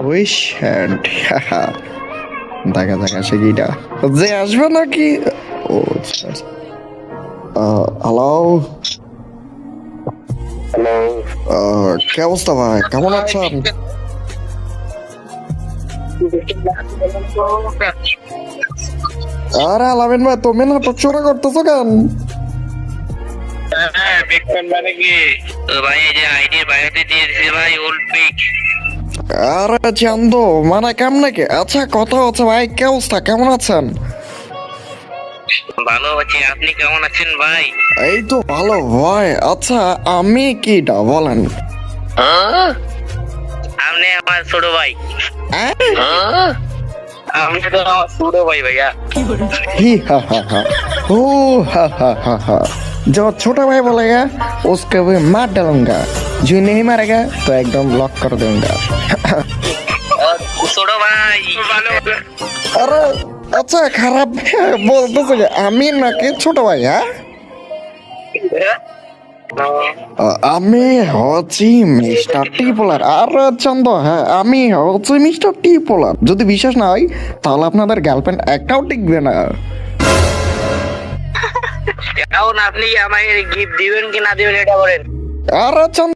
Wish hand দেখা দেখা সে কিটা যে আসবে নাকি? ও হ্যালো, কি অবস্থা ভাই, কেমন আছেন? আরে আলামিন ভাই, তুমি নাটক শুরু করতেছো কেন? মানে কি ভাই, এই যে আইডির বাইরে দিয়ে দিছে ভাই, ওল্ড পিক। আরে চান্দ, মানে কেমনে কি? আচ্ছা কথা হচ্ছে ভাই, কি অবস্থা, কেমন আছেন? ভালো আছি, আপনি কেমন আছেন ভাই? এই তো ভালো ভাই। আচ্ছা আমি কিটা বলেন? আপনি আমার ছোট ভাই। আহ? আমি তো আমার ছোট ভাই ভাইয়া। ही हा ओ हा जो छोटा भाई बोलेगा उसको भी मार डालूंगा, जो नहीं मारेगा तो एकदम लॉक कर दूंगा। ছোট ভাই ভালো। अरे अच्छा खराब বলতেছে যে আমি নাকি ছোট ভাই? হ্যাঁ, আমি হচ্ছি মিস্টার টিপোলার। আর চন্দ, হ্যাঁ আমি হচ্ছি মিস্টার টিপোলার। যদি বিশ্বাস না হয় তাহলে আপনাদের গার্লফ্রেন্ড একটাও টিকবে না। এখন আপনি আমাকে গিফট দিবেন কি না দিবেন এটা বলেন। আর চন্দ